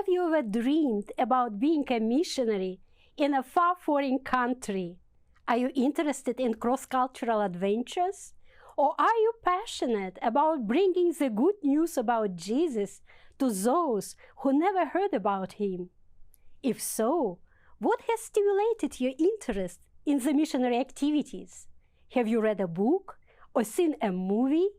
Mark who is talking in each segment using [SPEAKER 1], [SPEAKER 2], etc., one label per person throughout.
[SPEAKER 1] Have you ever dreamed about being a missionary in a far foreign country? Are you interested in cross-cultural adventures? Or are you passionate about bringing the good news about Jesus to those who never heard about him? If so, what has stimulated your interest in the missionary activities? Have you read a book or seen a movie?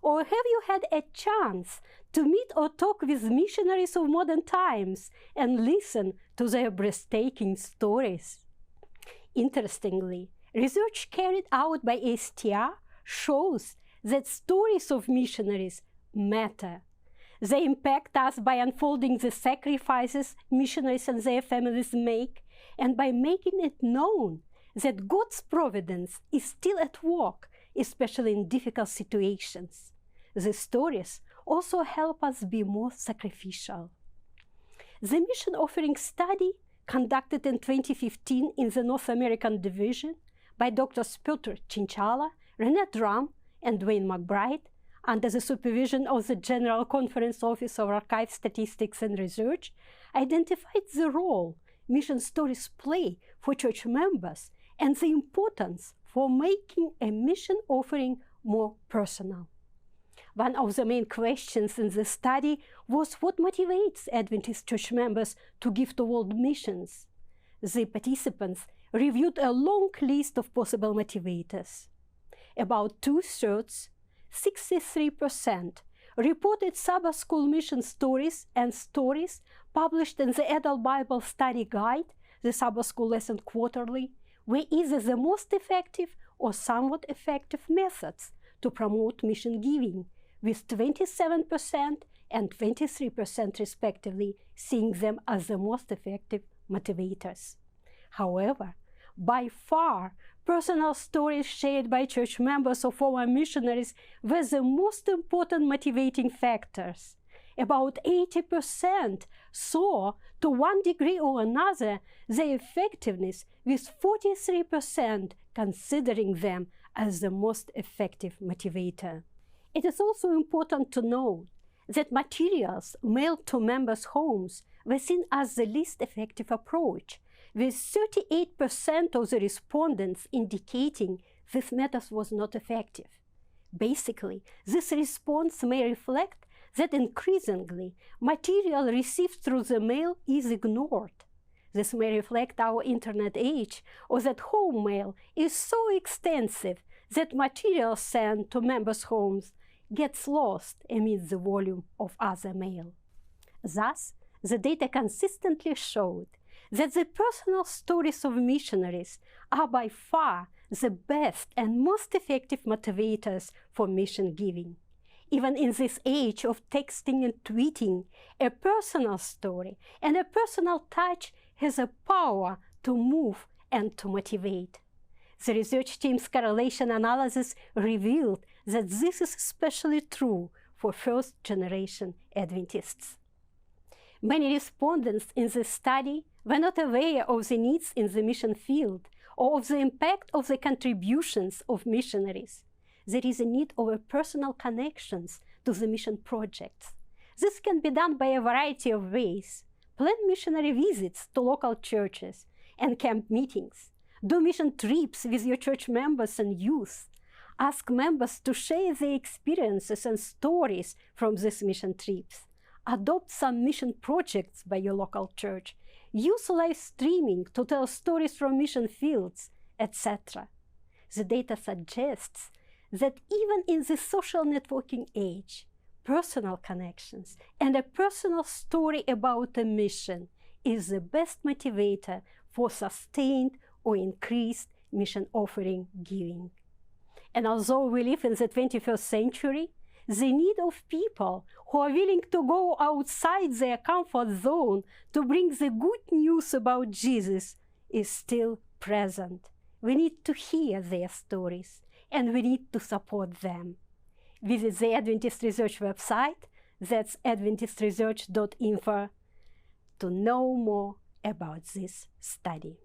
[SPEAKER 1] Or have you had a chance to meet or talk with missionaries of modern times and listen to their breathtaking stories? Interestingly, research carried out by STR shows that stories of missionaries matter. They impact us by unfolding the sacrifices missionaries and their families make, and by making it known that God's providence is still at work, especially in difficult situations. These stories also help us be more sacrificial. The Mission Offering Study, conducted in 2015 in the North American Division by Drs. Piotr Cinchala, Renee Drum, and Dwayne McBride, under the supervision of the General Conference Office of Archive Statistics and Research, identified the role mission stories play for church members and the importance for making a mission offering more personal. One of the main questions in the study was what motivates Adventist church members to give to world missions. The participants reviewed a long list of possible motivators. About two-thirds, 63%, reported Sabbath school mission stories and stories published in the Adult Bible Study Guide, the Sabbath School Lesson Quarterly, were either the most effective or somewhat effective methods to promote mission giving, with 27% and 23% respectively seeing them as the most effective motivators. However, by far, personal stories shared by church members or former missionaries were the most important motivating factors. About 80% saw, to one degree or another, their effectiveness, with 43% considering them as the most effective motivator. It is also important to note that materials mailed to members' homes were seen as the least effective approach, with 38% of the respondents indicating this method was not effective. Basically, this response may reflect that increasingly material received through the mail is ignored. This may reflect our internet age, or that home mail is so extensive that material sent to members' homes gets lost amid the volume of other mail. Thus, the data consistently showed that the personal stories of missionaries are by far the best and most effective motivators for mission giving. Even in this age of texting and tweeting, a personal story and a personal touch has a power to move and to motivate. The research team's correlation analysis revealed that this is especially true for first-generation Adventists. Many respondents in this study were not aware of the needs in the mission field or of the impact of the contributions of missionaries. There is a need of personal connections to the mission projects. This can be done by a variety of ways. Plan missionary visits to local churches and camp meetings. Do mission trips with your church members and youth. Ask members to share their experiences and stories from these mission trips. Adopt some mission projects by your local church. Use live streaming to tell stories from mission fields, etc. The data suggests that even in the social networking age, personal connections and a personal story about a mission is the best motivator for sustained or increased mission offering giving. And although we live in the 21st century, the need of people who are willing to go outside their comfort zone to bring the good news about Jesus is still present. We need to hear their stories, and we need to support them. Visit the Adventist Research website, that's adventistresearch.info, to know more about this study.